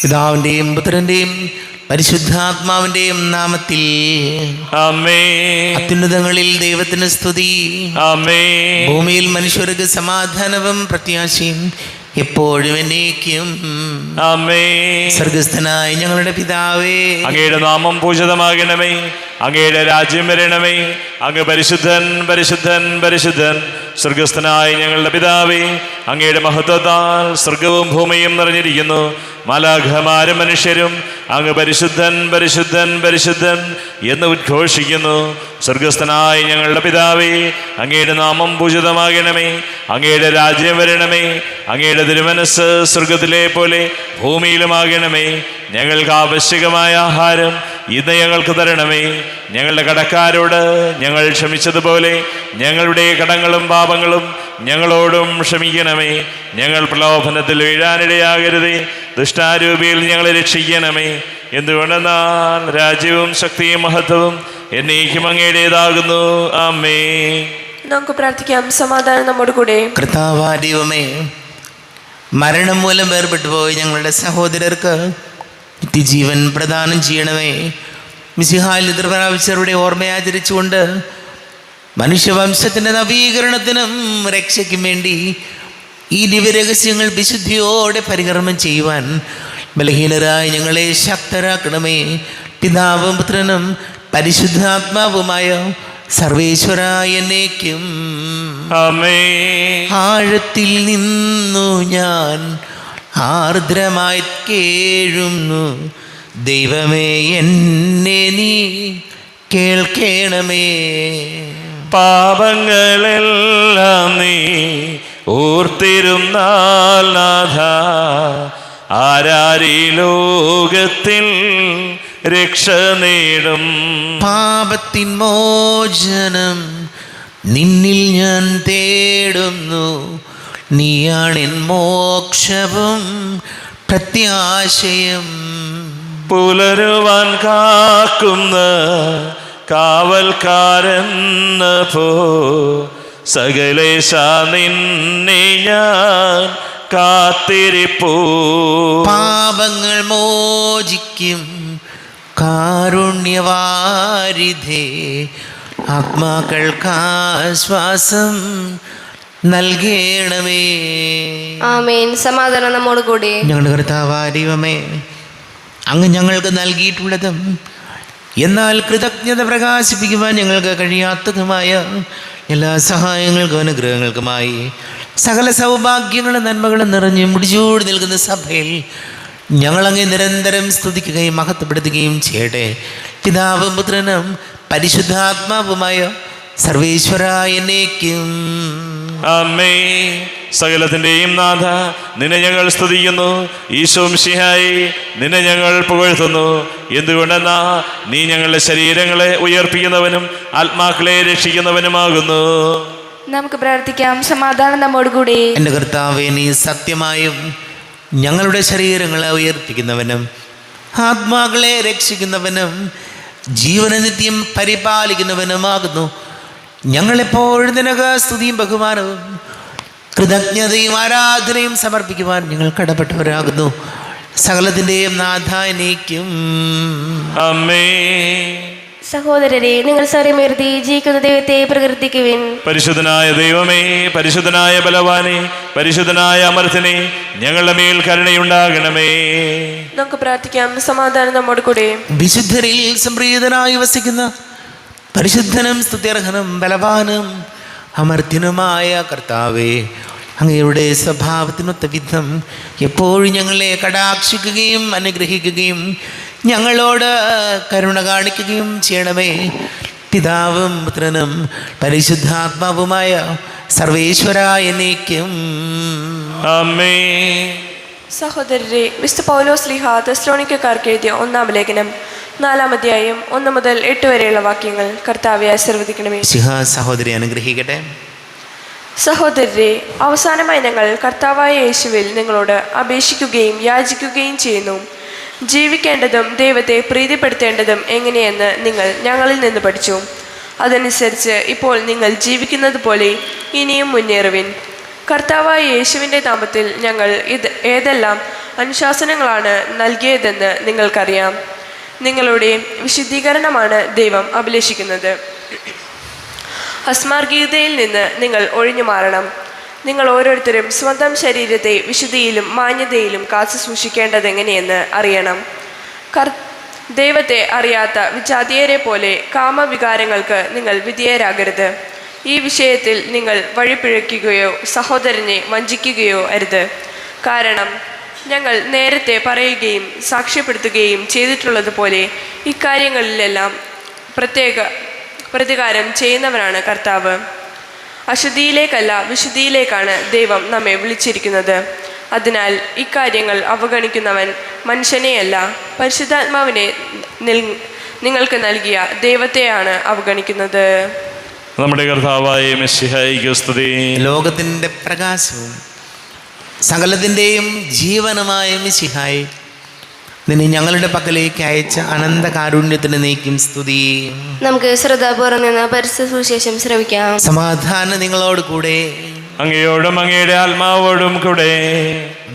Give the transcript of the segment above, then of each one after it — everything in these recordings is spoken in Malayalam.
പിതാവിന്റെയും പുത്രന്റെയും പരിശുദ്ധാത്മാവിന്റെയും നാമത്തിൽ ആമേൻ. അത്യുന്നതങ്ങളിൽ ദൈവത്തിന് സ്തുതി. ആമേൻ. ഭൂമിയിൽ മനുഷ്യർക്ക് സമാധാനവും പ്രത്യാശയും എപ്പോഴും എന്നേക്കും. ആമേൻ. സ്വർഗസ്ഥനായ ഞങ്ങളുടെ പിതാവേ, അങ്ങയുടെ നാമം പൂജിതമാകണമേ. അങ്ങയുടെ രാജ്യം വരണമേ. അങ്ങ് പരിശുദ്ധൻ പരിശുദ്ധൻ പരിശുദ്ധൻ. സ്വർഗസ്ഥനായ ഞങ്ങളുടെ പിതാവേ, അങ്ങയുടെ മഹത്വത്താൽ സ്വർഗവും ഭൂമിയും നിറഞ്ഞിരിക്കുന്നു. മാലാഖമാരും മനുഷ്യരും അങ്ങ് പരിശുദ്ധൻ പരിശുദ്ധൻ പരിശുദ്ധൻ എന്ന് ഉദ്ഘോഷിക്കുന്നു. സ്വർഗസ്ഥനായ ഞങ്ങളുടെ പിതാവേ, അങ്ങയുടെ നാമം പൂജിതമാകണമേ. അങ്ങയുടെ രാജ്യം വരണമേ. അങ്ങയുടെ തിരുമനസ്സ് സ്വർഗത്തിലെ പോലെ ഭൂമിയിലുമാകണമേ. ഞങ്ങൾക്ക് ആവശ്യകമായ ആഹാരം ഇന്ന് ഞങ്ങൾക്ക് തരണമേ. ഞങ്ങളുടെ കടക്കാരോട് ഞങ്ങൾ ക്ഷമിച്ചതുപോലെ ഞങ്ങളുടെ കടങ്ങളും പാപങ്ങളും ഞങ്ങളോടും ക്ഷമിക്കണമേ. ഞങ്ങൾ പ്രലോഭനത്തിൽ വീഴാനിടയാകരുതേ. ദുഷ്ടാരൂപിയിൽ ഞങ്ങളെ രക്ഷിക്കണമേ. എന്തുകൊണ്ടെന്നാൽ രാജ്യവും ശക്തിയും മഹത്വവും എന്നേക്കും അങ്ങയുടേതാകുന്നു. ആമേൻ. നമുക്ക് പ്രാർത്ഥിക്കാം. സമാധാനം നമ്മോട് കൂടെ. കർത്താവായ ദൈവമേ, മരണം മൂലം വേർപെട്ടു പോയി ഞങ്ങളുടെ സഹോദരർക്ക് നിത്യജീവൻ പ്രദാനം ചെയ്യണമേ. മിശിഹായിൽ പ്രാപിച്ചവരുടെ ഓർമ്മയാചരിച്ചുകൊണ്ട് മനുഷ്യവംശത്തിൻ്റെ നവീകരണത്തിനും രക്ഷയ്ക്കും വേണ്ടി ഈ ദിവ്യരഹസ്യങ്ങൾ വിശുദ്ധിയോടെ പരികർമ്മം ചെയ്യുവാൻ ബലഹീനരായ ഞങ്ങളെ ശക്തരാക്കണമേ. പിതാവും പുത്രനും പരിശുദ്ധാത്മാവുമായ സർവേശ്വരായ എന്നേക്കും. ആമേൻ. ആഴത്തിൽ നിന്നു ഞാൻ ആർദ്രമായി കേഴുന്നു. ദൈവമേ, എന്നെ നീ കേൾക്കണമേ. പാപങ്ങളെല്ലാം നീ ഓർത്തിരുന്നാൽ നാഥ, ആരാരീ ലോകത്തിൽ രക്ഷ നേടും. പാപത്തിൻ മോചനം നിന്നിൽ ഞാൻ തേടുന്നു. നീയാണെൻ മോക്ഷവും പ്രത്യാശയും. പുലരുവാൻ കാക്കുന്ന കാവൽക്കാരെന്ന പോ സകലേശ നിന്നെ ഞാൻ കാത്തിരിപ്പൂ. പാപങ്ങൾ മോചിക്കും കാരുണ്യവാരിധേ, ആത്മാക്കൾക്കാശ്വാസം നൽകണമേ. ആമേൻ. സമാധാനം നമ്മോട് കൂടെ. ഞങ്ങളുടെ കർത്താവായ ദൈവമേ, അങ്ങ് ഞങ്ങൾക്ക് നൽകിയിട്ടുള്ളതും എന്നാൽ കൃതജ്ഞത പ്രകാശിപ്പിക്കുവാൻ ഞങ്ങൾക്ക് കഴിയാത്തതുമായ എല്ലാ സഹായങ്ങൾക്കും അനുഗ്രഹങ്ങൾക്കുമായി സകല സൗഭാഗ്യങ്ങളും നന്മകളും നിറഞ്ഞ് മുടിച്ചൂടി നിൽക്കുന്ന സഭയിൽ ഞങ്ങളങ്ങ് നിരന്തരം സ്തുതിക്കുകയും മഹത്വപ്പെടുത്തുകയും ചെയ്യട്ടെ. പിതാവും പുത്രനും പരിശുദ്ധാത്മാവുമായ സർവേശ്വരായ എന്നേക്കും. ആമേൻ. സകലത്തിൻ്റെയും നാഥ, നിന്നെ ഞങ്ങൾ സ്തുതിക്കുന്നു. ഈശോ മിശിഹായേ, നിന്നെ ഞങ്ങൾ പുകഴ്ത്തുന്നു. എന്തുകൊണ്ടെന്നാ നീ ഞങ്ങളുടെ ശരീരങ്ങളെ ഉയർപ്പിക്കുന്നവനും ആത്മാക്കളെ രക്ഷിക്കുന്നവനുമാകുന്നു. നമുക്ക് പ്രാർത്ഥിക്കാം. സമാധാനം നമ്മോട് കൂടെ. എൻ്റെ കർത്താവേ, നീ സത്യമായും ഞങ്ങളുടെ ശരീരങ്ങളെ ഉയർപ്പിക്കുന്നവനും ആത്മാക്കളെ രക്ഷിക്കുന്നവനും ജീവനെ നിത്യം പരിപാലിക്കുന്നവനുമാകുന്നു. ഞങ്ങളെപ്പോഴും നിനക്ക് സ്തുതിയും ബഹുമാനവും കൃതജ്ഞതയും ആരാധനയും സമർപ്പിക്കുവാൻ ഞങ്ങൾ കടപ്പെട്ടവരാകുന്നു. സകലത്തിൻ്റെയും നാഥ എന്നേക്കും. ആമേൻ. സഹോദരരെ, നിങ്ങൾ സ്വരമുയർത്തി ജീവിക്കുന്ന ദൈവത്തെ പ്രകീർത്തിക്കുവിൻ. പരിശുദ്ധനായ ദൈവമേ, പരിശുദ്ധനായ ബലവാനെ, പരിശുദ്ധനായ അമർത്തിനെ, ഞങ്ങളുടെ മേൽ കരുണയുണ്ടാകണമേ. നമുക്ക് പ്രാർത്ഥിക്കാം. സമാധാനം നമ്മോട് കൂടെ. വിശുദ്ധരിൽ സംപ്രീതനായി വസിക്കുന്ന പരിശുദ്ധനും സ്തുത്യർഹനും ബലവാനും അമർത്യനുമായ കർത്താവേ, അങ്ങയുടെ സ്വഭാവത്തിനൊത്ത വിധം എപ്പോഴും ഞങ്ങളെ കടാക്ഷിക്കുകയും അനുഗ്രഹിക്കുകയും ഞങ്ങളോട് കരുണ കാണിക്കുകയും ചെയ്യണമേ. പിതാവും പുത്രനും പരിശുദ്ധാത്മാവുമായ സർവേശ്വരായ എന്നേക്കും. ആമേൻ. സഹോദരരെ, വിശുദ്ധ പൗലോസ് ശ്ലീഹ തെസ്സലോനിക്കക്കാർക്ക് എഴുതിയ 1-ാം ലേഖനം 4-ാം അധ്യായം 1 മുതൽ 8 വരെയുള്ള വാക്യങ്ങൾ കർത്താവെ ആശീർവദിക്കണമേ. സഹോദരി അനുഗ്രഹിക്കട്ടെ. സഹോദരരെ, അവസാനമായി ഞങ്ങൾ കർത്താവായ യേശുവിൽ നിങ്ങളോട് അപേക്ഷിക്കുകയും യാചിക്കുകയും ചെയ്യുന്നു. ജീവിക്കേണ്ടതും ദൈവത്തെ പ്രീതിപ്പെടുത്തേണ്ടതും എങ്ങനെയെന്ന് നിങ്ങൾ ഞങ്ങളിൽ നിന്ന് പഠിച്ചു. അതനുസരിച്ച് ഇപ്പോൾ നിങ്ങൾ ജീവിക്കുന്നത് പോലെ ഇനിയും മുന്നേറുവിൻ. കർത്താവായ യേശുവിൻ്റെ നാമത്തിൽ ഞങ്ങൾ ഏതെല്ലാം അനുശാസനങ്ങളാണ് നൽകിയതെന്ന് നിങ്ങൾക്കറിയാം. നിങ്ങളുടെ വിശുദ്ധീകരണമാണ് ദൈവം അഭിലഷിക്കുന്നത്. അസ്മാർഗീയതയിൽ നിന്ന് നിങ്ങൾ ഒഴിഞ്ഞു മാറണം. നിങ്ങൾ ഓരോരുത്തരും സ്വന്തം ശരീരത്തെ വിശുദ്ധിയിലും മാന്യതയിലും കാത്തു സൂക്ഷിക്കേണ്ടതെങ്ങനെയെന്ന് അറിയണം. ദൈവത്തെ അറിയാത്ത വിജാതീയരെ പോലെ കാമവികാരങ്ങൾക്ക് നിങ്ങൾ വിധേയരാകരുത്. ഈ വിഷയത്തിൽ നിങ്ങൾ വഴിപിഴയ്ക്കുകയോ സഹോദരനെ വഞ്ചിക്കുകയോ അരുത്. കാരണം ഞങ്ങൾ നേരത്തെ പറയുകയും സാക്ഷ്യപ്പെടുത്തുകയും ചെയ്തിട്ടുള്ളതുപോലെ ഇക്കാര്യങ്ങളിലെല്ലാം പ്രതികാരം ചെയ്യുന്നവനാണ് കർത്താവ്. അശുദ്ധിയിലേക്കല്ല വിശുദ്ധിയിലേക്കാണ് ദൈവം നമ്മെ വിളിച്ചിരിക്കുന്നത്. അതിനാൽ ഇക്കാര്യങ്ങൾ അവഗണിക്കുന്നവൻ മനുഷ്യനെയല്ല, പരിശുദ്ധാത്മാവിനെ നിങ്ങൾക്ക് നൽകിയ ദൈവത്തെയാണ് അവഗണിക്കുന്നത്. നമ്മുടെ കർത്താവായ മിശിഹായിക്ക് സ്തുതി. ലോകത്തിൻ്റെ പ്രകാശവും സകലത്തിൻ്റെയും ജീവനുമായ മിശിഹായി, നിന്നെ ഞങ്ങളുടെ പക്കലേക്ക് അയച്ച അനന്ത കാരുണ്യത്തിന് നീക്കും സ്തുതി. നമുക്ക് ശ്രദ്ധാപൂർവ്വം നിന്ന് പരിശുദ്ധ സുവിശേഷം ശ്രവിക്കാം. സമാധാനം നിങ്ങളോട് കൂടെ. അങ്ങയോടും അങ്ങയുടെ ആത്മാവോടും കൂടെ.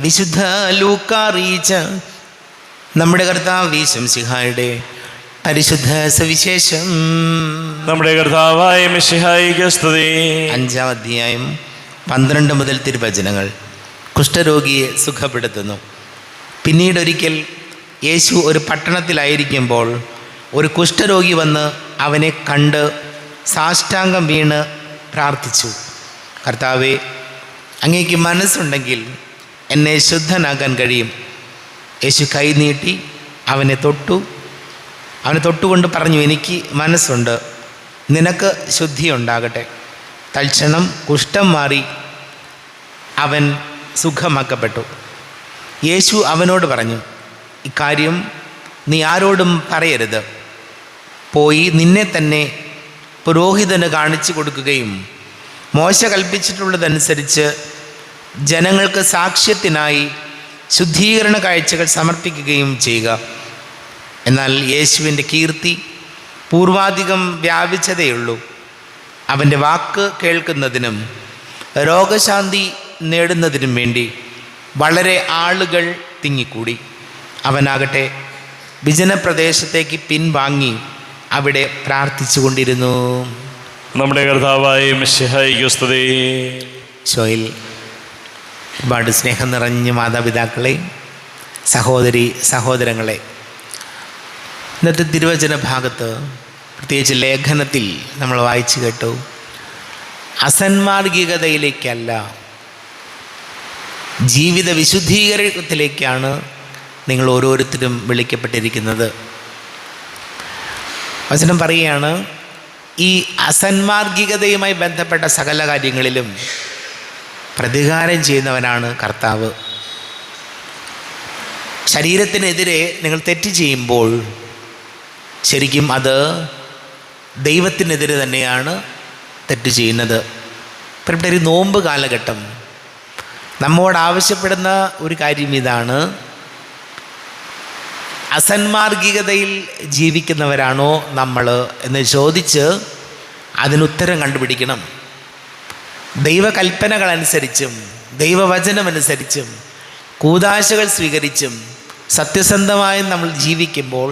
വിശുദ്ധ ലൂക്കാ അറിയിച്ച നമ്മുടെ കർത്താവ് മിശിഹായുടെ പരിശുദ്ധ സുവിശേഷം. നമ്മുടെ കർത്താവായ മിശിഹായിക്ക് സ്തുതി. 5-ാം അധ്യായം 12 മുതൽ തിരുവചനങ്ങൾ. കുഷ്ഠരോഗിയെ സുഖപ്പെടുത്തുന്നു. പിന്നീടൊരിക്കൽ യേശു ഒരു പട്ടണത്തിലായിരിക്കുമ്പോൾ ഒരു കുഷ്ഠരോഗി വന്ന് അവനെ കണ്ട് സാഷ്ടാംഗം വീണ് പ്രാർത്ഥിച്ചു, കർത്താവേ, അങ്ങേക്ക് മനസ്സുണ്ടെങ്കിൽ എന്നെ ശുദ്ധനാക്കാൻ കഴിയും. യേശു കൈ നീട്ടി അവനെ തൊട്ടുകൊണ്ട് പറഞ്ഞു, എനിക്ക് മനസ്സുണ്ട്, നിനക്ക് ശുദ്ധിയുണ്ടാകട്ടെ. തൽക്ഷണം കുഷ്ഠം മാറി അവൻ സുഖമാക്കപ്പെട്ടു. യേശു അവനോട് പറഞ്ഞു, ഇക്കാര്യം നീ ആരോടും പറയരുത്. പോയി നിന്നെ തന്നെ പുരോഹിതന് കാണിച്ചു കൊടുക്കുകയും മോശ കൽപ്പിച്ചിട്ടുള്ളതനുസരിച്ച് ജനങ്ങൾക്ക് സാക്ഷ്യത്തിനായി ശുദ്ധീകരണ കാഴ്ചകൾ സമർപ്പിക്കുകയും ചെയ്യുക. എന്നാൽ യേശുവിൻ്റെ കീർത്തി പൂർവാധികം വ്യാപിച്ചതേയുള്ളൂ. അവൻ്റെ വാക്ക് കേൾക്കുന്നതിനും രോഗശാന്തി നേടുന്നതിനും വേണ്ടി വളരെ ആളുകൾ തിങ്ങിക്കൂടി. അവനാകട്ടെ വിജനപ്രദേശത്തേക്ക് പിൻവാങ്ങി അവിടെ പ്രാർത്ഥിച്ചു കൊണ്ടിരുന്നു. നമ്മുടെ കർത്താവായ മിശിഹായിക്ക് സ്തുതി. ഷോയിൽ ഒരുപാട് സ്നേഹം നിറഞ്ഞ മാതാപിതാക്കളെ, സഹോദരങ്ങളെ, ഇന്നത്തെ തിരുവചന ഭാഗത്ത്, പ്രത്യേകിച്ച് ലേഖനത്തിൽ നമ്മൾ വായിച്ചു കേട്ടു, അസന്മാർഗികതയിലേക്കല്ല, ജീവിത വിശുദ്ധീകരണത്തിലേക്കാണ് നിങ്ങൾ ഓരോരുത്തരും വിളിക്കപ്പെട്ടിരിക്കുന്നത്. വചനം പറയുകയാണ്, ഈ അസന്മാർഗികതയുമായി ബന്ധപ്പെട്ട സകല കാര്യങ്ങളിലും പ്രതികാരം ചെയ്യുന്നവനാണ് കർത്താവ്. ശരീരത്തിനെതിരെ നിങ്ങൾ തെറ്റ് ചെയ്യുമ്പോൾ ശരിക്കും അത് ദൈവത്തിനെതിരെ തന്നെയാണ് തെറ്റ് ചെയ്യുന്നത്. ഇപ്പോൾ ഒരു നോമ്പ് കാലഘട്ടം നമ്മോട് ആവശ്യപ്പെടുന്ന ഒരു കാര്യം ഇതാണ്: അസന്മാർഗികതയിൽ ജീവിക്കുന്നവരാണോ നമ്മൾ എന്ന് ചോദിച്ച് അതിനുത്തരം കണ്ടുപിടിക്കണം. ദൈവകൽപ്പനകളനുസരിച്ചും ദൈവവചനമനുസരിച്ചും കൂദാശകൾ സ്വീകരിച്ചും സത്യസന്ധമായും നമ്മൾ ജീവിക്കുമ്പോൾ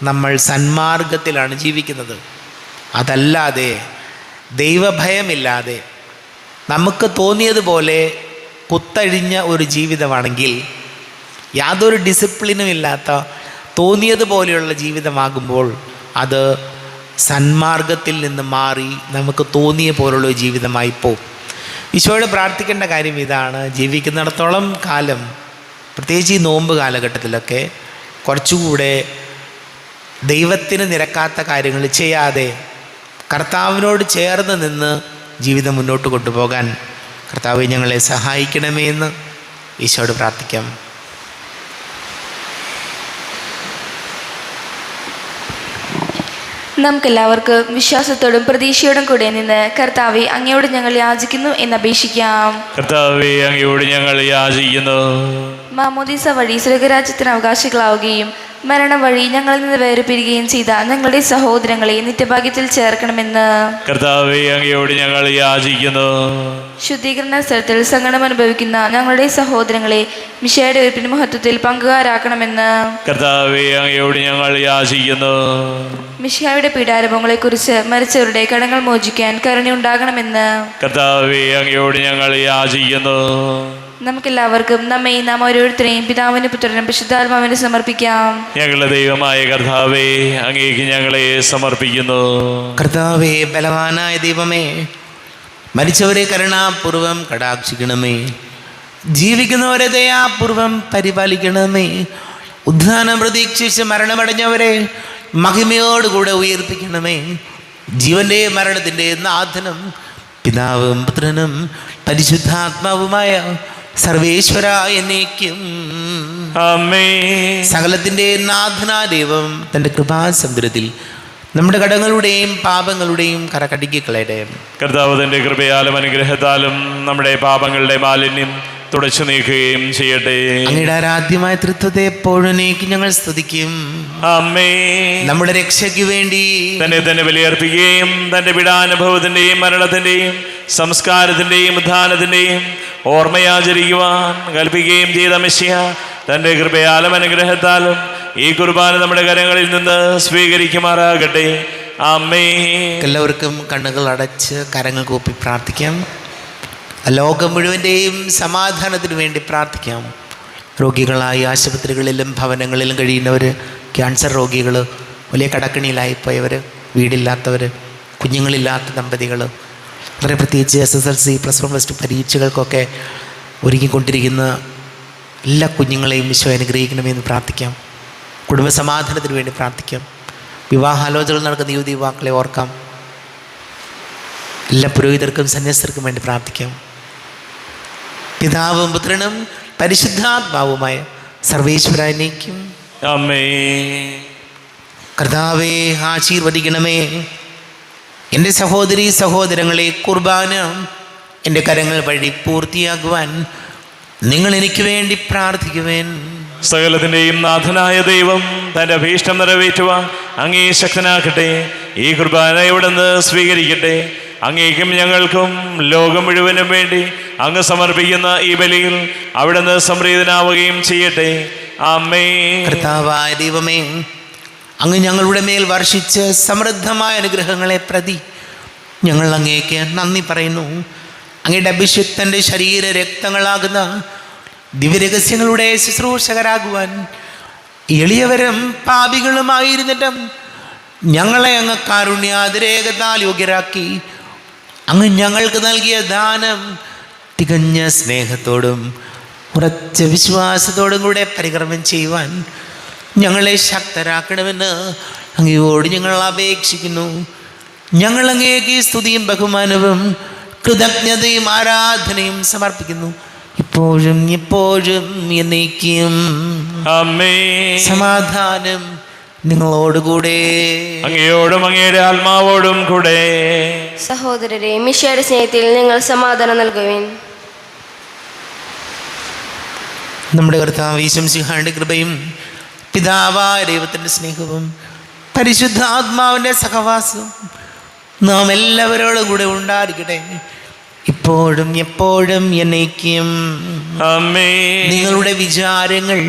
നമ്മൾ സന്മാർഗത്തിലാണ് ജീവിക്കുന്നത്. അതല്ലാതെ ദൈവഭയമില്ലാതെ നമുക്ക് തോന്നിയതുപോലെ കുത്തഴിഞ്ഞ ഒരു ജീവിതമാണെങ്കിൽ, യാതൊരു ഡിസിപ്ലിനും ഇല്ലാത്ത തോന്നിയതുപോലെയുള്ള ജീവിതമാകുമ്പോൾ അത് സന്മാർഗത്തിൽ നിന്ന് മാറി നമുക്ക് തോന്നിയ പോലുള്ള ജീവിതമായി പോകും. ഈശോയോട് പ്രാർത്ഥിക്കേണ്ട കാര്യം ഇതാണ്: ജീവിക്കുന്നിടത്തോളം കാലം, പ്രത്യേകിച്ച് ഈ നോമ്പ് കാലഘട്ടത്തിലൊക്കെ, കുറച്ചുകൂടെ ദൈവത്തിന് നിരക്കാത്ത കാര്യങ്ങൾ ചെയ്യാതെ കർത്താവിനോട് ചേർന്ന് നിന്ന് ജീവിതം മുന്നോട്ട് കൊണ്ടുപോകാൻ കർത്താവേ ഞങ്ങളെ സഹായിക്കണമേ എന്ന് ഈശോയോട് പ്രാർത്ഥിക്കാം. നമുക്കെല്ലാവർക്കും വിശ്വാസത്തോടും പ്രതീക്ഷയോടും കൂടെ നിന്ന് കർത്താവെ അങ്ങയോട് ഞങ്ങൾ യാചിക്കുന്നു എന്നപേക്ഷിക്കാം. കർത്താവേ, അങ്ങയോട് ഞങ്ങൾ യാചിക്കുന്നു. മാമോദീസ വഴി സ്വർഗരാജ്യത്തിന് അവകാശികളാവുകയും മരണം വഴി ഞങ്ങളിൽ നിന്ന് വേർപിരിയുകയും ചെയ്ത ഞങ്ങളുടെ സഹോദരങ്ങളെ നിത്യഭാഗ്യത്തിൽ ചേർക്കണമെന്ന് കർത്താവെ അങ്ങയോട് ഞങ്ങൾ യാചിക്കുന്നു. ശുദ്ധീകരണ സ്ഥലത്തിൽ സങ്കടം അനുഭവിക്കുന്ന ഞങ്ങളുടെ സഹോദരങ്ങളെ മിശിഹായുടെ ഉയർപ്പിന്റെ മഹത്വത്തിൽ പങ്കുകാരാക്കണമെന്ന് കർത്താവെ അങ്ങയോട് ഞങ്ങൾ യാചിക്കുന്നു. മിശിഹായുടെ പീഡാനുഭവങ്ങളെക്കുറിച്ച് മരിച്ചവരുടെ കടങ്ങൾ മോചിക്കാൻ കരുണയുണ്ടാകണമെന്ന് കർത്താവെ അങ്ങയോട് ഞങ്ങൾ യാചിക്കുന്നു. നമുക്കെല്ലാവർക്കും നമ്മെയും നാം ഓരോരുത്തരെയും പിതാവിന് പുത്രനും പരിശുദ്ധാത്മാവിന് സമർപ്പിക്കാം. ഞങ്ങളുടെ ദൈവമായ കർത്താവെ അങ്ങേക്ക് ഞങ്ങളെ സമർപ്പിക്കുന്നു. കർത്താവേ, ബലവാനായ ദൈവമേ, മരിച്ചവരെ കരുണാപൂർവം കടാക്ഷിക്കണമേ. ജീവിക്കുന്നവരെ ദയാപൂർവം പരിപാലിക്കണമേ. ഉദ്ധാനം പ്രതീക്ഷിച്ച് മരണമടഞ്ഞവരെ മഹിമയോടുകൂടെ ഉയർപ്പിക്കണമേ. ജീവന്റെ മരണത്തിൻ്റെ നാഥനും പിതാവും പുത്രനും പരിശുദ്ധാത്മാവുമായ സർവേശ്വര എന്നേക്കും ആമേൻ. സകലത്തിൻ്റെ നാഥനായ ദൈവം തൻ്റെ കൃപാസമുദ്രത്തിൽ നമ്മുടെ കടങ്ങളുടെയും പാപങ്ങളുടെയും കറകടിക്ക് കളയട്ടെ. കർത്താവ് തന്റെ കൃപയാലും അനുഗ്രഹത്താലും നമ്മുടെ പാപങ്ങളുടെ മാലിന്യം തുടച്ചു നീക്കുകയും ചെയ്യട്ടെ. അങ്ങയുടെ ആരാധ്യമായ തൃത്വത്തെ എപ്പോഴും ഞങ്ങൾ സ്തുതിക്കും. ആമേൻ. നമ്മുടെ രക്ഷയ്ക്ക് വേണ്ടി തന്നെ ബലിയർപ്പിക്കുകയും തന്റെ പീഡാനുഭവത്തിന്റെയും മരണത്തിന്റെയും സംസ്കാരത്തിന്റെയും ഉദ്ധാനത്തിന്റെയും ഓർമ്മയാചരിക്കുവാൻ കൽപ്പിക്കുകയും ചെയ്ത മെസ്സിഹ തന്റെ കൃപയാലും അനുഗ്രഹത്താലും ഈ കുർബാന നമ്മുടെ കരങ്ങളിൽ നിന്ന് സ്വീകരിക്കുമാറാകട്ടെ. ആമേൻ. എല്ലാവർക്കും കണ്ണുകൾ അടച്ച് കരങ്ങൾ കൂപ്പി പ്രാർത്ഥിക്കാം. ലോകം മുഴുവൻ്റെയും സമാധാനത്തിന് വേണ്ടി പ്രാർത്ഥിക്കാം. രോഗികളായി ആശുപത്രികളിലും ഭവനങ്ങളിലും കഴിയുന്നവർ, ക്യാൻസർ രോഗികൾ, വലിയ കടക്കണിയിലായിപ്പോയവർ, വീടില്ലാത്തവർ, കുഞ്ഞുങ്ങളില്ലാത്ത ദമ്പതികൾ, വളരെ പ്രത്യേകിച്ച് SSLC +1 പരീക്ഷകൾക്കൊക്കെ ഒരുങ്ങിക്കൊണ്ടിരിക്കുന്ന എല്ലാ കുഞ്ഞുങ്ങളെയും ഈശോ അനുഗ്രഹിക്കണമെന്ന് പ്രാർത്ഥിക്കാം. കുടുംബസമാധാനത്തിന് വേണ്ടി പ്രാർത്ഥിക്കാം. വിവാഹാലോചനകൾ നടക്കുന്ന യുവതി യുവാക്കളെ ഓർക്കാം. എല്ലാ പുരോഹിതർക്കും സന്യസ്തർക്കും വേണ്ടി പ്രാർത്ഥിക്കാം. പിതാവും പുത്രനും പരിശുദ്ധാത്മാവുമായ സർവേശ്വരനേക്കും ആമേൻ. കർത്താവേ, ആശീർവദിക്കണമേ. എൻ്റെ സഹോദരീ സഹോദരങ്ങളെ, കുർബാന എൻ്റെ കരങ്ങൾ വഴി പൂർത്തിയാക്കുവാൻ നിങ്ങൾ എനിക്ക് വേണ്ടി പ്രാർത്ഥിക്കുവേൻ. സകലത്തിന്റെയും നാഥനായ ദൈവം തന്റെ അഭീഷ്ടം നിറവേറ്റുവാൻ അങ്ങേ ശക്തനാക്കട്ടെ. ഈ കുർബാന ഇവിടുന്ന് സ്വീകരിക്കട്ടെ. അങ്ങേക്കും ഞങ്ങൾക്കും ലോകം മുഴുവനും വേണ്ടി അങ്ങ് സമർപ്പിക്കുന്ന ഈ ബലിയിൽ അവിടുന്ന് സംപ്രീതനാവുകയും ചെയ്യട്ടെ. ആമേൻ. കർത്താവായ ദൈവമേ, അങ്ങ് ഞങ്ങളുടെ മേൽ വർഷിച്ച സമൃദ്ധമായ അനുഗ്രഹങ്ങളെ പ്രതി ഞങ്ങൾ അങ്ങേക്ക് നന്ദി പറയുന്നു. അങ്ങയുടെ അഭിഷിക്തൻ്റെ ശരീര രക്തങ്ങളാകുന്ന ദിവ്യരഹസ്യങ്ങളുടെ ശുശ്രൂഷകരാകുവാൻ എളിയവരും പാപികളുമായിരുന്നിട്ടും ഞങ്ങളെ അങ്ങ് കാരുണ്യാതിരേകത്താൽ യോഗ്യരാക്കി. അങ്ങ് ഞങ്ങൾക്ക് നൽകിയ ദാനം തികഞ്ഞ സ്നേഹത്തോടും ഉറച്ച വിശ്വാസത്തോടും കൂടെ പരികർമ്മം ചെയ്യുവാൻ ഞങ്ങളെ ശക്തരാക്കണമെന്ന് അങ്ങയോട് ഞങ്ങൾ അപേക്ഷിക്കുന്നു. ഞങ്ങൾ അങ്ങേക്ക് സ്തുതിയും ബഹുമാനവും കൃതജ്ഞതയും ആരാധനയും സമർപ്പിക്കുന്നു, ഇപ്പോഴും എപ്പോഴും എന്നേക്കും. ആമേൻ. സമാധാനം നിങ്ങളോടുകൂടെ. അങ്ങയോടും അങ്ങയുടെ ആത്മാവോടും കൂടെ. സഹോദരരെ, മിശിഹായുടെ സ്നേഹത്തിൽ നിങ്ങൾ സമാധാനം നൽകുവിൻ. നമ്മുടെ കർത്താവ് യേശുമിശിഹായുടെ കൃപയും പിതാവായ ദൈവത്തിൻ്റെ സ്നേഹവും പരിശുദ്ധാത്മാവിൻ്റെ സഹവാസവും നാം എല്ലാവരോടും കൂടെ ഉണ്ടായിരിക്കട്ടെ, ഇപ്പോഴും എപ്പോഴും എന്നേക്കും. ആമേൻ. നിങ്ങളുടെ വിചാരങ്ങൾ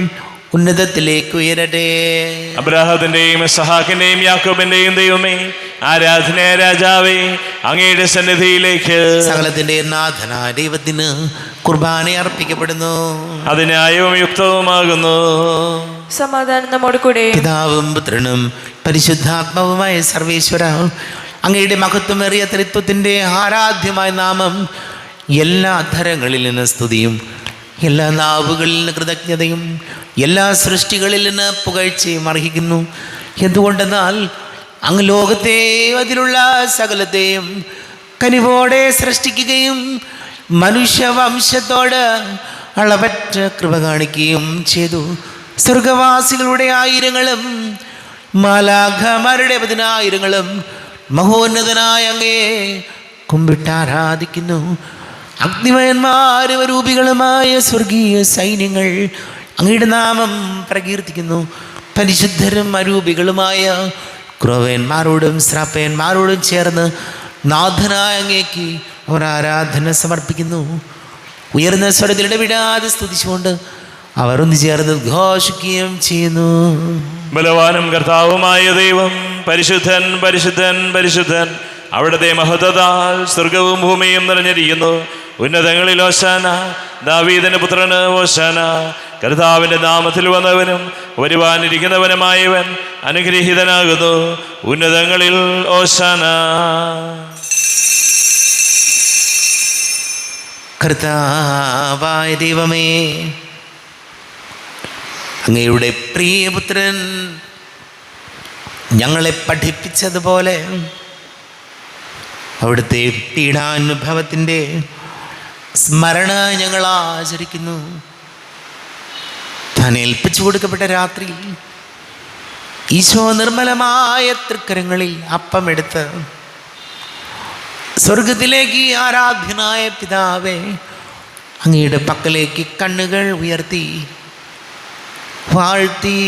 ഉന്നതത്തിലേക്ക് ഉയരട്ടെ. അബ്രാഹത്തിന്റെയും ഇസ്ഹാക്കിന്റെയും യാക്കോബിന്റെയും ദൈവമേ, ആരാധനയായ രാജാവേ, അങ്ങയുടെ സന്നിധിയിലേക്ക് സകലത്തിന്റെ നാഥനായ ദൈവത്തിന് കുർബാന അർപ്പിക്കപ്പെടുന്നു. അത് ന്യായവും യുക്തവുമാകുന്നു. സമാധാനം നമ്മോട് കൂടെ. പിതാവും പുത്രനും പരിശുദ്ധാത്മാവുമായ സർവേശ്വര, അങ്ങയുടെ മഹത്വമേറിയ ത്രിത്വത്തിൻ്റെ ആരാധ്യമായ നാമം എല്ലാ അധരങ്ങളിൽ നിന്ന് സ്തുതിയും എല്ലാ നാവുകളിൽ നിന്ന് കൃതജ്ഞതയും എല്ലാ സൃഷ്ടികളിൽ നിന്ന് പുകഴ്ചയും അർഹിക്കുന്നു. എന്തുകൊണ്ടെന്നാൽ അങ്ങ് ലോകത്തെ അതിലുള്ള സകലത്തെയും കനിവോടെ സൃഷ്ടിക്കുകയും മനുഷ്യവംശത്തോട് അളവറ്റ കൃപ കാണിക്കുകയും ചെയ്തു. സ്വർഗവാസികളുടെ ആയിരങ്ങളും മാലാഖമാരുടെ 10,000ങ്ങളും മഹോന്നതനായ അങ്ങേ കുമ്പിട്ടാരാധിക്കുന്നു. അഗ്നിമയന്മാരും രൂപികളുമായ സ്വർഗീയ സൈന്യങ്ങൾ അങ്ങയുടെ നാമം പ്രകീർത്തിക്കുന്നു. പരിശുദ്ധരും അരൂപികളുമായ ക്രോവേന്മാരോടും ശ്രാപ്പേന്മാരോടും ചേർന്ന് നാഥനായ അങ്ങേക്ക് അവർ ആരാധന സമർപ്പിക്കുന്നു. ഉയർന്ന സ്വരത്തിലൂടെ വിടാതെ സ്തുതിച്ചുകൊണ്ട് അവർ ഒന്ന് ചേർന്ന് ഉദ്ഘോഷിക്കുകയും ചെയ്യുന്നു. ബലവാനും കർത്താവുമായ ദൈവം പരിശുദ്ധൻ പരിശുദ്ധൻ പരിശുദ്ധൻ. അവിടുത്തെ മഹത്വത്താൽ സ്വർഗവും ഭൂമിയും നിറഞ്ഞിരിക്കുന്നു. ഉന്നതങ്ങളിൽ ഓശാന, ദാവീദിന്റെ പുത്രന് ഓശാന. കർത്താവിന്റെ നാമത്തിൽ വന്നവനും വരുവാനിരിക്കുന്നവനുമായവൻ അനുഗ്രഹീതനാകുന്നു. ഉന്നതങ്ങളിൽ ഓശാന. കർത്താവായ ദൈവമേ, അങ്ങയുടെ പ്രിയപുത്രൻ ഞങ്ങളെ പഠിപ്പിച്ചതുപോലെ അവിടുത്തെ പീഡാനുഭവത്തിൻ്റെ സ്മരണ ഞങ്ങൾ ആചരിക്കുന്നു. താൻ ഏൽപ്പിച്ചു കൊടുക്കപ്പെട്ട രാത്രിയിൽ ഈശോ നിർമ്മലമായ തൃക്കരങ്ങളിൽ അപ്പമെടുത്ത് സ്വർഗത്തിലേക്ക് ആരാധ്യനായ പിതാവേ അങ്ങയുടെ പക്കലേക്ക് കണ്ണുകൾ ഉയർത്തി വാഴ്ത്തി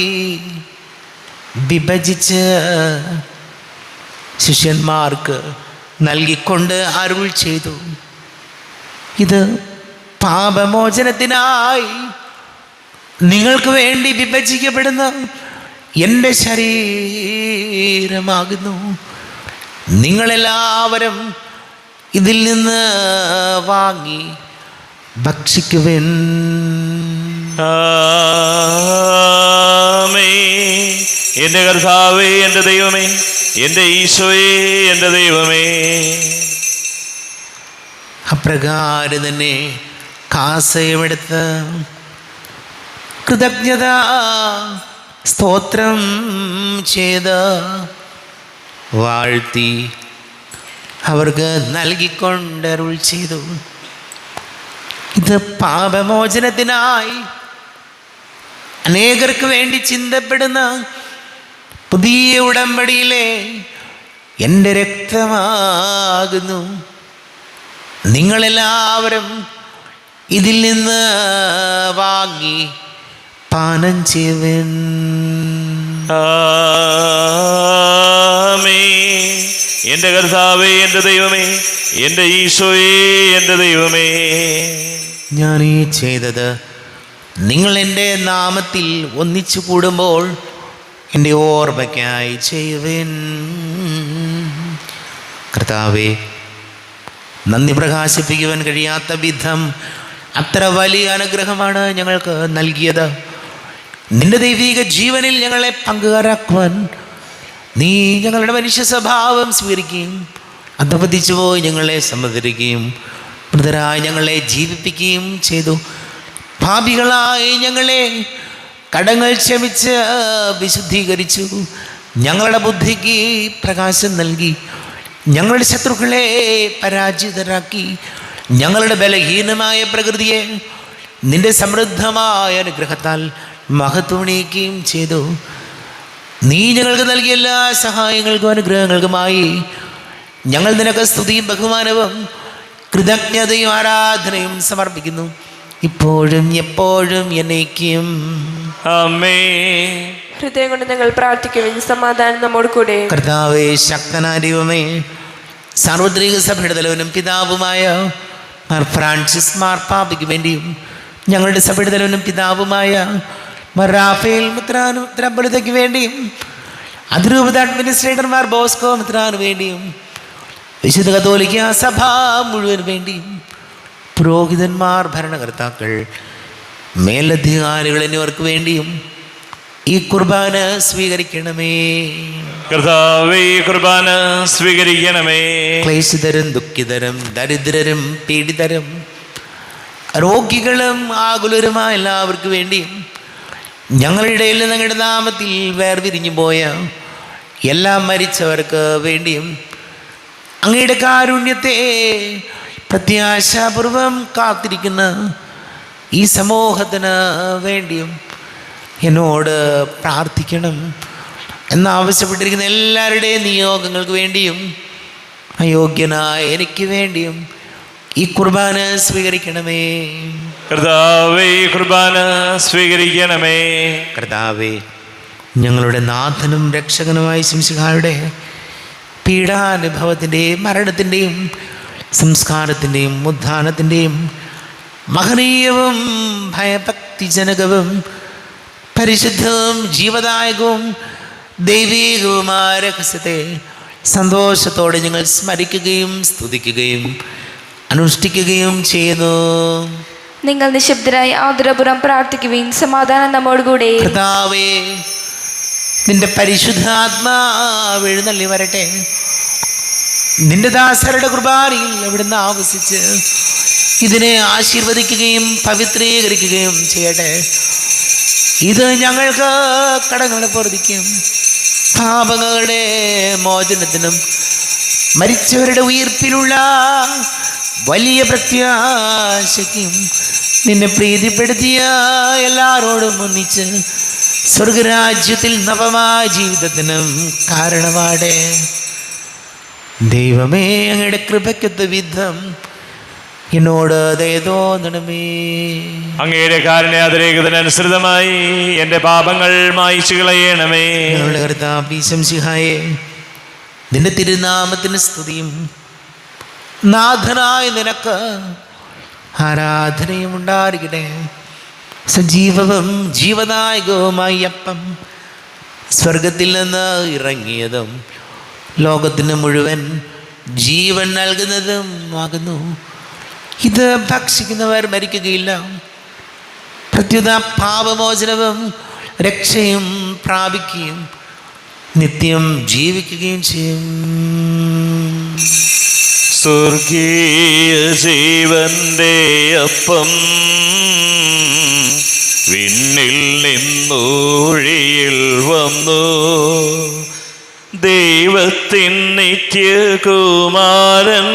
വിഭജിച്ച് ശിഷ്യന്മാർക്ക് നൽകിക്കൊണ്ട് അരുൾ ചെയ്തു, ഇത് പാപമോചനത്തിനായി നിങ്ങൾക്ക് വേണ്ടി വിഭജിക്കപ്പെടുന്ന എൻ്റെ ശരീരമാകുന്നു. നിങ്ങളെല്ലാവരും ഇതിൽ നിന്ന് വാങ്ങി ഭക്ഷിക്കുവിൻ. എൻ്റെ കർത്താവേ, എൻ്റെ ദൈവമേ, എൻ്റെ ഈശോയേ, എൻ്റെ ദൈവമേ. അപ്രകാരം തന്നെ കാസയുമെടുത്ത് കൃതജ്ഞത സ്തോത്രം ചെയ്ത് വാഴ്ത്തി അവർക്ക് നൽകിക്കൊണ്ടരുൾ ചെയ്തു, ഇത് പാപമോചനത്തിനായി അനേകർക്ക് വേണ്ടി ചിന്തപ്പെടുന്ന പുതിയ ഉടമ്പടിയിലെ എൻ്റെ രക്തമാകുന്നു. നിങ്ങളെല്ലാവരും ഇതിൽ നിന്ന് വാങ്ങി പാനം ചെയ്യുവിൻ. എൻ്റെ കർത്താവേ, എൻ്റെ ദൈവമേ, എൻ്റെ ഈശോയേ, എൻ്റെ ദൈവമേ. ഞാൻ ഈ ചെയ്തത് നിങ്ങൾ എൻ്റെ നാമത്തിൽ ഒന്നിച്ചു കൂടുമ്പോൾ എൻ്റെ ഓർമ്മയ്ക്കായി ചെയ്യുവിൻ. കർത്താവേ, നന്ദി പ്രകാശിപ്പിക്കുവാൻ കഴിയാത്ത വിധം അത്ര വലിയ അനുഗ്രഹമാണ് ഞങ്ങൾക്ക് നൽകിയത്. നിന്റെ ദൈവിക ജീവനിൽ ഞങ്ങളെ പങ്കുകാരാക്കുവാൻ നീ ഞങ്ങളുടെ മനുഷ്യ സ്വഭാവം സ്വീകരിക്കുകയും അധപതിച്ചു പോയി ഞങ്ങളെ സമ്മതിരിക്കുകയും മൃതരായി ഞങ്ങളെ ജീവിപ്പിക്കുകയും ചെയ്തു. പാപികളായി ഞങ്ങളെ കടങ്ങൾ ക്ഷമിച്ച് വിശുദ്ധീകരിച്ചു. ഞങ്ങളുടെ ബുദ്ധിക്ക് പ്രകാശം നൽകി. ഞങ്ങളുടെ ശത്രുക്കളെ പരാജിതരാക്കി. ഞങ്ങളുടെ ബലഹീനമായ പ്രകൃതിയെ നിന്റെ സമൃദ്ധമായ അനുഗ്രഹത്താൽ മഹത്വണീക്കുകയും ചെയ്തു. നീ ഞങ്ങൾക്ക് നൽകിയ എല്ലാ സഹായങ്ങൾക്കും അനുഗ്രഹങ്ങൾക്കുമായി ഞങ്ങൾ നിനക്ക് സ്തുതിയും ബഹുമാനവും കൃതജ്ഞതയും ആരാധനയും സമർപ്പിക്കുന്നു, ഇപ്പോഴും എപ്പോഴും എന്നേക്കും. ആമേൻ. ഹൃദയം കൊണ്ട് ഞങ്ങൾ പ്രാർത്ഥിക്കുവിൻ. സമാധാനം നമ്മോട് കൂടെ. കർത്താവേ, ശക്തനായ ദൈവമേ, സാർവത്രിക സഭയുടെ തലവനും പിതാവുമായ മാർ ഫ്രാൻസിസ് മാർപ്പാപ്പയ്ക്ക് വേണ്ടിയും ഞങ്ങളുടെ സഭയുടെ തലവനും പിതാവുമായ മാർ റാഫേൽ മിത്രാനുക്ക് വേണ്ടിയും അതിരൂപത അഡ്മിനിസ്ട്രേറ്റർമാർ ബോസ്കോ മിത്രാന് വേണ്ടിയും വിശുദ്ധ കത്തോലിക്ക സഭ മുഴുവൻ വേണ്ടിയും പുരോഹിതന്മാർ, ഭരണകർത്താക്കൾ, മേലധികാരികൾ എന്നിവർക്ക് വേണ്ടിയും ഈ കുർബാന സ്വീകരിക്കണമേ. കർത്താവേ, ഈ കുർബാന സ്വീകരിക്കണമേ. ക്ലേശിതരും ദുഃഖിതരും ദരിദ്രരും പീഡിതരും രോഗികളും ആകുലരുമായ എല്ലാവർക്കും വേണ്ടിയും ഞങ്ങളുടെ ഇടയിൽ ഞങ്ങളുടെ നാമത്തിൽ വേർപിരിഞ്ഞു പോയ എല്ലാ മരിച്ചവർക്ക് വേണ്ടിയും അങ്ങയുടെ കാരുണ്യത്തെ പ്രത്യാശാപൂർവം കാത്തിരിക്കുന്ന ഈ സമൂഹത്തിന് വേണ്ടിയും എന്നോട് പ്രാർത്ഥിക്കണം എന്നാവശ്യപ്പെട്ടിരിക്കുന്ന എല്ലാവരുടെയും നിയോഗങ്ങൾക്ക് വേണ്ടിയും അയോഗ്യനായ എനിക്ക് വേണ്ടിയും ഈ കുർബാന സ്വീകരിക്കണമേ. കർത്താവേ, ഈ കുർബാന സ്വീകരിക്കണമേ. കർത്താവേ, ഞങ്ങളുടെ നാഥനും രക്ഷകനുമായ ശംസിഹായുടെ പീഡാനുഭവത്തിൻ്റെയും മരണത്തിൻ്റെയും സംസ്കാരത്തിൻ്റെയും ഉദ്ധാനത്തിൻ്റെയും മഹനീയവും ഭയഭക്തിജനകവും പരിശുദ്ധവും ജീവദായകവും ദൈവീകവുമായ രഹസ്യത്തെ സന്തോഷത്തോടെ ഞങ്ങൾ സ്മരിക്കുകയും സ്തുതിക്കുകയും അനുഷ്ഠിക്കുകയും ചെയ്യുന്നു. നിങ്ങൾ നിശബ്ദരായി ആദരപുരം പ്രാർത്ഥിക്കുകയും സമാധാനം നമ്മോടുകൂടെ. കർത്താവേ, നിന്റെ പരിശുദ്ധാത്മാവ് എഴുന്നള്ളി വരട്ടെ. നിന്റെ ദാസരുടെ കുർബാനയിൽ അവിടുന്ന് ആവസിച്ച് ഇതിനെ ആശീർവദിക്കുകയും പവിത്രീകരിക്കുകയും ചെയ്യട്ടെ. ഇത് ഞങ്ങൾക്ക് കടങ്ങളെ പൊറുതിക്കും പാപങ്ങളുടെ മോചനത്തിനും മരിച്ചവരുടെ ഉയിർപ്പിലുള്ള വലിയ പ്രത്യാശയ്ക്കും നിന്നെ പ്രീതിപ്പെടുത്തിയ എല്ലാവരോടും ഒന്നിച്ച് സ്വർഗരാജ്യത്തിൽ നവമായ ജീവിതത്തിനും കാരണമാടെ. ദൈവമേ, അങ്ങയുടെ കൃപയ്ക്കൊത്ത വിധം എന്നോട് ദയ തോന്നണമേ. അങ്ങയുടെ കാരുണ്യാതിരേകത്തിനനുസൃതമായി എൻ്റെ പാപങ്ങൾ മായിച്ചു കളയണമേ. ഞങ്ങളുടെ കർത്താവേ ശംസിഹായേ, നിന്റെ തിരുനാമത്തിന് സ്തുതിയും നാഥനായ നിനക്ക് ആരാധനയും ഉണ്ടായിരിക്കട്ടെ. സജീവവും ജീവദായകവുമായി അപ്പം സ്വർഗത്തിൽ നിന്ന് ഇറങ്ങിയതും ലോകത്തിന് മുഴുവൻ ജീവൻ നൽകുന്നതും ആകുന്നു. ഇത് ഭക്ഷിക്കുന്നവർ മരിക്കുകയില്ല, പ്രത്യുത പാപമോചനവും രക്ഷയും പ്രാപിക്കുകയും നിത്യം ജീവിക്കുകയും ചെയ്യും. സ്വർഗീയ ജീവന്റെ അപ്പം വിണ്ണിൽ നിന്നൂഴിയിൽ വന്നു, ദൈവത്തിൻ നിത്യകുമാരൻ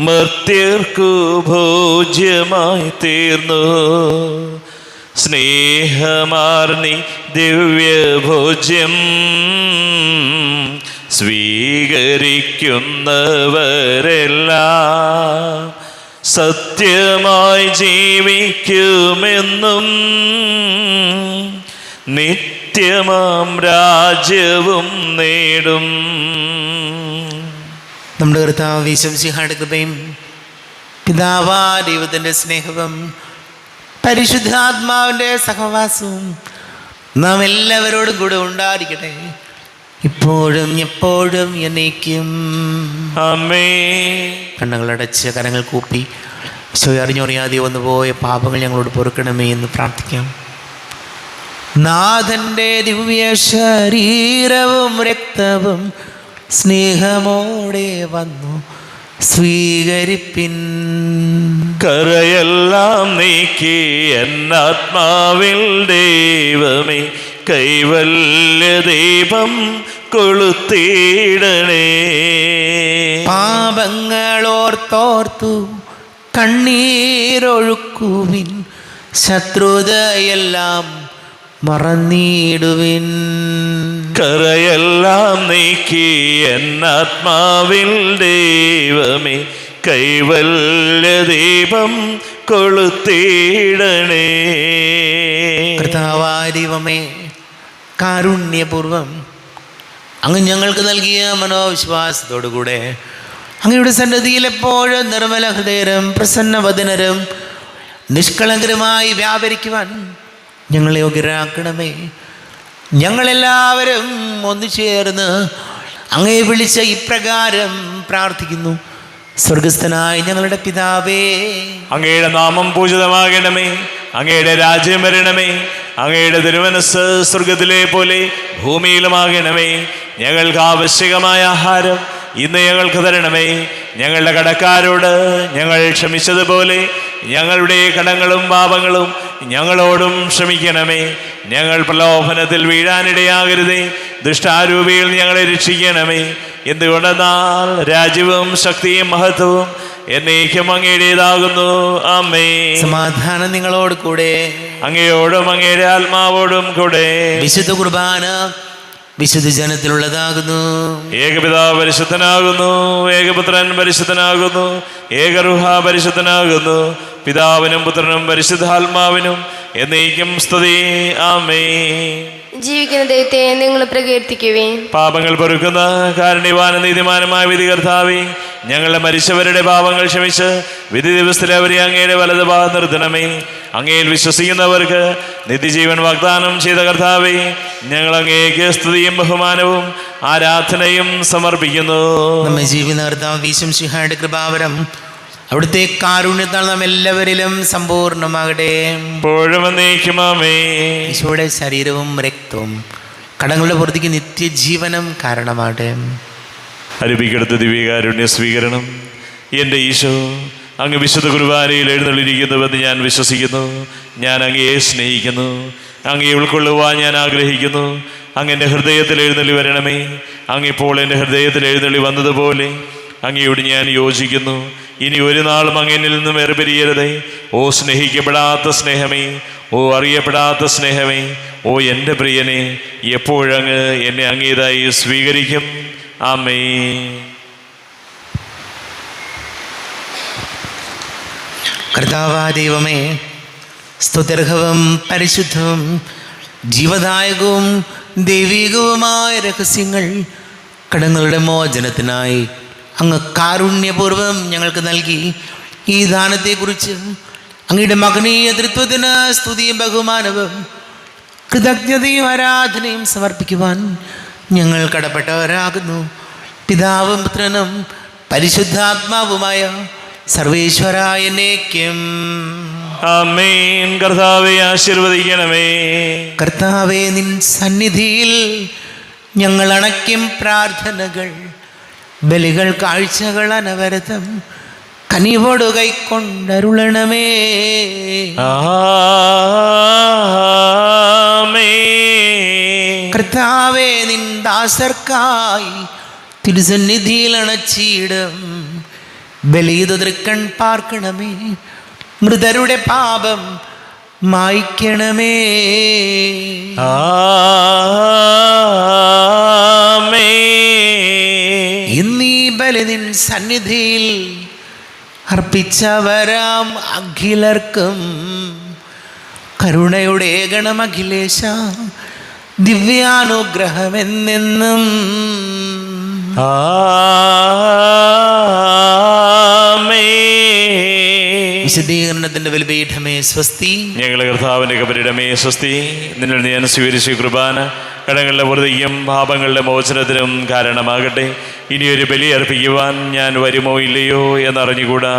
മർത്യർക്കു ഭോജ്യമായി തീർന്നു. സ്നേഹമാർന്നി ദിവ്യഭോജ്യം സ്വീകരിക്കുന്നവരെല്ലാം സത്യമായി ജീവിക്കുമെന്നും നിത്യമാം രാജ്യവും നേടും. നമ്മുടെ കർത്താവ് ശംസിഹായുടെ കൃപയും പിതാവാ ദൈവത്തിൻ്റെ സ്നേഹവും പരിശുദ്ധാത്മാവിൻ്റെ സഹവാസവും നാം എല്ലാവരോടും കൂടെ ഉണ്ടായിരിക്കട്ടെ, ഇപ്പോഴും എപ്പോഴും എന്നേക്കും. ആമേൻ. കണ്ണുകളടച്ച് കരങ്ങൾ കൂപ്പി ഈശോയെ അറിഞ്ഞറിയാതെ വന്നുപോയ പാപങ്ങൾ ഞങ്ങളോട് പൊറുക്കണമേ എന്ന് പ്രാർത്ഥിക്കാം. നാഥൻ്റെ ദിവ്യ ശരീരവും രക്തവും സ്നേഹമോടെ വന്നു സ്വീകരിപ്പിൻ. കരയെല്ലാം നീക്കി എന്നാത്മാവിൽ ദൈവമേ കൈവല്യ ദീപം കൊളുത്തിയിടണേ. പാപങ്ങളോർത്തോർത്തു കണ്ണീരൊഴുക്കുവിൻ, ശത്രുതയെല്ലാം മറന്നിടുവിൻ. കരയെല്ലാം നീക്കി എന്നാത്മാവിൽ ദൈവമേ കൈവല്യ ദീപം കൊളുത്തിയിടണേ. കർത്താവായ ദൈവമേ, കാരുണ്യപൂർവം അങ്ങ് ഞങ്ങൾക്ക് നൽകിയ മനോവിശ്വാസത്തോടുകൂടെ അങ്ങയുടെ സന്നിധിയിൽ എപ്പോഴും നിർമ്മല ഹൃദയരും പ്രസന്നവദനരും നിഷ്കളങ്കരുമായി വ്യാപരിക്കുവാൻ ഞങ്ങളെ യോഗ്യരാക്കണമേ. ഞങ്ങളെല്ലാവരും ഒന്നു ചേർന്ന് അങ്ങയെ വിളിച്ച ഇപ്രകാരം പ്രാർത്ഥിക്കുന്നു. സ്വർഗസ്ഥനായ ഞങ്ങളുടെ പിതാവേ, അങ്ങയുടെ നാമം പൂജിതമാകണമേ, അങ്ങയുടെ രാജ്യം വരണമേ, അങ്ങയുടെ തിരുമനസ് സ്വർഗത്തിലെ പോലെ ഭൂമിയിലുമാകണമേ. ഞങ്ങൾക്ക് ആവശ്യകമായ ആഹാരം ഇന്ന് ഞങ്ങൾക്ക് തരണമേ. ഞങ്ങളുടെ കടക്കാരോട് ഞങ്ങൾ ക്ഷമിച്ചതുപോലെ ഞങ്ങളുടെ കടങ്ങളും പാപങ്ങളും ഞങ്ങളോടും ക്ഷമിക്കണമേ. ഞങ്ങൾ പ്രലോഭനത്തിൽ വീഴാനിടയാകരുതേ, ദുഷ്ടാരൂപിയിൽ ഞങ്ങളെ രക്ഷിക്കണമേ. എന്തുകൊണ്ടെന്നാൽ രാജ്യവും ശക്തിയും മഹത്വവും എന്നേക്കും അങ്ങയുടേതാകുന്നു. ആമേൻ. സമാധാനം നിങ്ങളോട് കൂടെ, അങ്ങയോടും അങ്ങയുടെ ആത്മാവോടും കൂടെ. വിശുദ്ധ കുർബാന വിശുദ്ധ ജനത്തിലുള്ളതാകുന്നു. ഏകപിതാവ് പരിശുദ്ധനാകുന്നു, ഏകപുത്രൻ പരിശുദ്ധനാകുന്നു, ഏകറുഹ പരിശുദ്ധനാകുന്നു, പിതാവിനും പുത്രനും പരിശുദ്ധാത്മാവിനും എന്നേക്കും സ്തുതി. ആമേൻ. ജീവിക്കുന്ന ദൈവത്തെ നിങ്ങൾ പ്രകീർത്തിക്കുവേൻ. പാപങ്ങൾ പൊറുക്കുന്ന കാരുണ്യവാനും നീതിമാനുമായ വിധികർത്താവേ, ഞങ്ങളുടെ മരിച്ചവരുടെ പാപങ്ങൾ ക്ഷമിച്ച് വിധി ദിവസത്തിൽ അവരെ അങ്ങയുടെ വലത് ഭാഗത്ത് നിർത്തണമേ. അങ്ങയിൽ വിശ്വസിക്കുന്നവർക്ക് നിത്യജീവൻ വാഗ്ദാനം ചെയ്ത കർത്താവേ, ഞങ്ങൾ അങ്ങേക്ക് സ്തുതിയും ബഹുമാനവും ആരാധനയും സമർപ്പിക്കുന്നു. നമ്മെ ജീവിക്കുന്ന കർത്താവ് ഈശോമിശിഹായുടെ കൃപാവരം അവിടുത്തെ കാരുണ്യത്താൽ നാം എല്ലാവരിലും സമ്പൂർണ്ണമാകട്ടെ. ഇപ്പോഴും എന്നേക്കും ആമേൻ. ഈശോയുടെ ശരീരവും രക്തവും കടങ്ങളുടെ പുറത്തേക്ക് നിത്യജീവനം കാരണമാകട്ടെ. അരുവിക്കെടുത്ത ദിവ്യകാരുണ്യ സ്വീകരണം. എൻ്റെ ഈശോ, അങ്ങ് വിശുദ്ധ കുർബാനയിൽ എഴുന്നള്ളിരിക്കുന്നുവെന്ന് ഞാൻ വിശ്വസിക്കുന്നു. ഞാൻ അങ്ങയെ സ്നേഹിക്കുന്നു. അങ്ങയെ ഉൾക്കൊള്ളുവാൻ ഞാൻ ആഗ്രഹിക്കുന്നു. അങ്ങ് എൻ്റെ ഹൃദയത്തിൽ എഴുന്നള്ളി വരണമേ. അങ്ങിപ്പോൾ എൻ്റെ ഹൃദയത്തിൽ എഴുന്നള്ളി വന്നതുപോലെ അങ്ങയോട് ഞാൻ യോജിക്കുന്നു. ഇനി ഒരു നാളും അങ്ങനിൽ നിന്നും വേർപിരിയരുതേ. ഓ സ്നേഹിക്കപ്പെടാത്ത സ്നേഹമേ, ഓ അറിയപ്പെടാത്ത സ്നേഹമേ, ഓ എൻ്റെ പ്രിയനെ, എപ്പോഴങ്ങ് എന്നെ അങ്ങേതായി സ്വീകരിക്കും. ആമേൻ. കർത്താവായ ദൈവമേ, സ്തുത്യർഹവും പരിശുദ്ധവും ജീവദായകവും ദൈവികവുമായ രഹസ്യങ്ങൾ കടങ്ങളുടെ മോചനത്തിനായി അങ്ങ് കാരുണ്യപൂർവ്വം ഞങ്ങൾക്ക് നൽകി. ഈ ദാനത്തെക്കുറിച്ച് അങ്ങയുടെ മകനീയ തൃത്വത്തിന് സ്തുതിയും ബഹുമാനവും കൃതജ്ഞതയും ആരാധനയും സമർപ്പിക്കുവാൻ ഞങ്ങൾ കടപ്പെട്ടവരാകുന്നു. പിതാവും പുത്രനും പരിശുദ്ധാത്മാവുമായ സർവേശ്വരായ എന്നേക്കും ആമേൻ. കർത്താവേ ആശീർവദിക്കണമേ. കർത്താവേ, നിൻ സന്നിധിയിൽ ഞങ്ങൾ അണയ്ക്കും പ്രാർത്ഥനകൾ, ബലികൾ, കാഴ്ചകൾ അനവരതം കനിവോട് കൈക്കൊണ്ടരുളണമേ. ആമേൻ. കർത്താവേ, നിൻ ദാസർക്കായി തിരുസന്നിധിയിൽ അണച്ചിടും ബലിതു തൃക്കൺ പാർക്കണമേ. മൃതരുടെ പാപം മായ്ക്കണമേ. ഇന്നീ ബലി നിൻ സന്നിധിയിൽ അർപ്പിച്ചവരാം അഖിലർക്കും കരുണയുടെ ഗണം അഖിലേശ ദിവ്യാനുഗ്രഹമെന്നെന്നും. വിശദീകരണത്തിന്റെ ബലിപീഠമേ സ്വസ്തി. ഞങ്ങളുടെ കർത്താവിന്റെ കബരിടമേ സ്വസ്തി. നിന്നിൽ ഞാൻ സ്വീകരിച്ച കുർബാന കടങ്ങളുടെ വെറുതെയും പാപങ്ങളുടെ മോചനത്തിനും കാരണമാകട്ടെ. ഇനിയൊരു ബലി അർപ്പിക്കുവാൻ ഞാൻ വരുമോ ഇല്ലയോ എന്നറിഞ്ഞുകൂടാ.